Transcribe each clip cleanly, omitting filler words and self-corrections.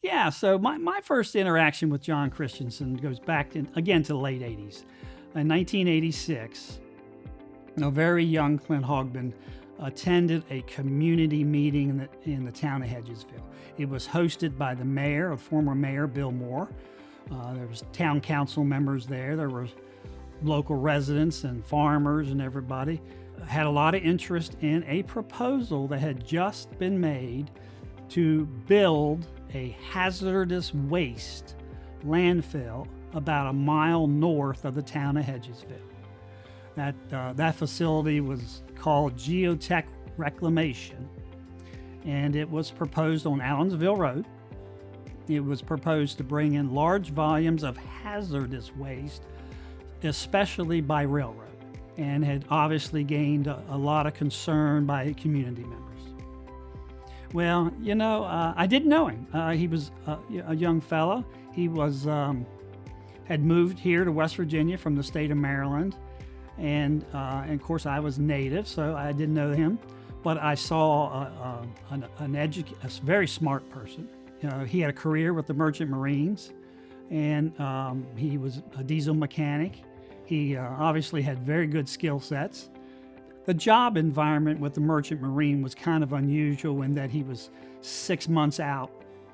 Yeah, so my first interaction with John Christensen goes back again to the late 80s. In 1986, a very young Clint Hogbin attended a community meeting in the town of Hedgesville. It was hosted by the mayor, former mayor Bill Moore. There was town council members there. There were local residents and farmers and everybody. Had a lot of interest in a proposal that had just been made to build a hazardous waste landfill about a mile north of the town of Hedgesville. That facility was called Geotech Reclamation, and it was proposed on Allensville Road. It was proposed to bring in large volumes of hazardous waste, especially by railroad, and had obviously gained a lot of concern by community members. Well, I didn't know him. He was a young fellow. He had moved here to West Virginia from the state of Maryland. And of course, I was native, so I didn't know him. But I saw a very smart person. He had a career with the Merchant Marines, and he was a diesel mechanic. He obviously had very good skill sets. The job environment with the Merchant Marine was kind of unusual in that he was 6 months out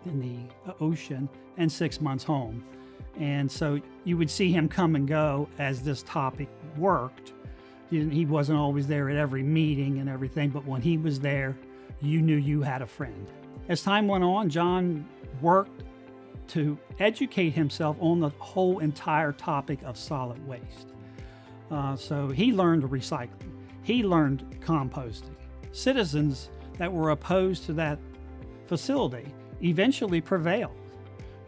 in the ocean and 6 months home. And so you would see him come and go as this topic worked. He wasn't always there at every meeting and everything, but when he was there, you knew you had a friend. As time went on, John worked to educate himself on the whole entire topic of solid waste. So he learned recycling. He learned composting. Citizens that were opposed to that facility eventually prevailed.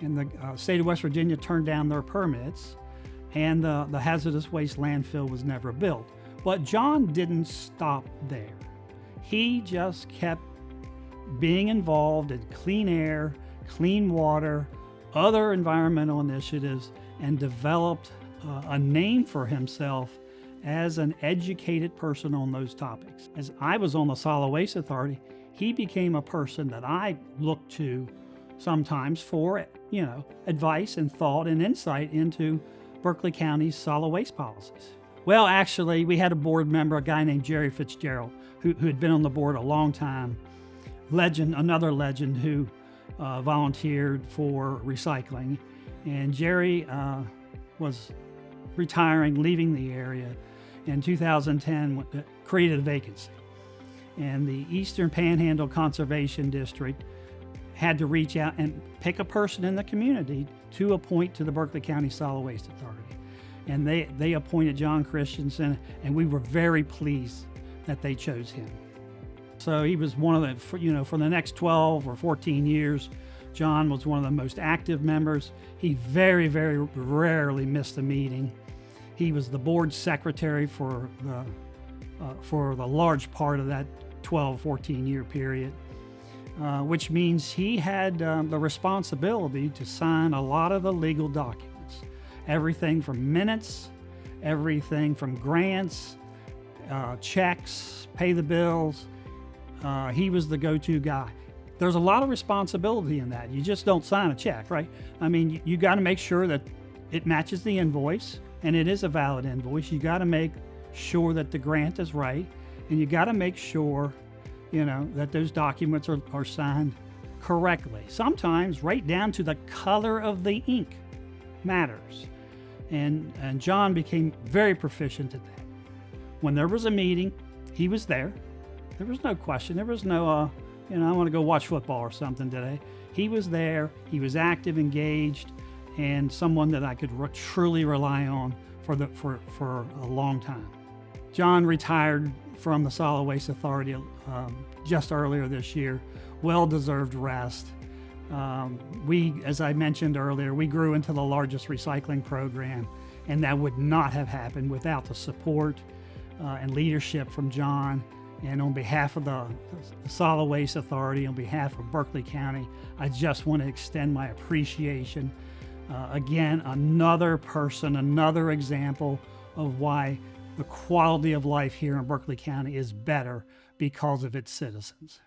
And the state of West Virginia turned down their permits, and the hazardous waste landfill was never built. But John didn't stop there. He just kept being involved in clean air, clean water, other environmental initiatives, and developed a name for himself as an educated person on those topics. As I was on the Solid Waste Authority, he became a person that I looked to sometimes for, advice and thought and insight into Berkeley County's solid waste policies. Well, actually, we had a board member, a guy named Jerry Fitzgerald, who had been on the board a long time. Another legend who volunteered for recycling. And Jerry was retiring, leaving the area. In 2010, created a vacancy. And the Eastern Panhandle Conservation District had to reach out and pick a person in the community to appoint to the Berkeley County Solid Waste Authority. And they appointed John Christensen, and we were very pleased that they chose him. So he was one of the, for the next 12 or 14 years, John was one of the most active members. He very, very rarely missed a meeting. He was the board secretary for the large part of that 12, 14-year period, which means he had the responsibility to sign a lot of the legal documents, everything from minutes, everything from grants, checks, pay the bills. He was the go-to guy. There's a lot of responsibility in that. You just don't sign a check, right? I mean, you got to make sure that it matches the invoice, and it is a valid invoice. You got to make sure that the grant is right, and you got to make sure, that those documents are signed correctly. Sometimes right down to the color of the ink matters. And John became very proficient at that. When there was a meeting, he was there. There was no question. There was no, I want to go watch football or something today. He was there. He was active, engaged, and someone that I could truly rely on for a long time. John retired from the Solid Waste Authority just earlier this year. Well-deserved rest. As I mentioned earlier, we grew into the largest recycling program, and that would not have happened without the support and leadership from John. And on behalf of the Solid Waste Authority, on behalf of Berkeley County, I just want to extend my appreciation. Again, another person, another example of why the quality of life here in Berkeley County is better because of its citizens.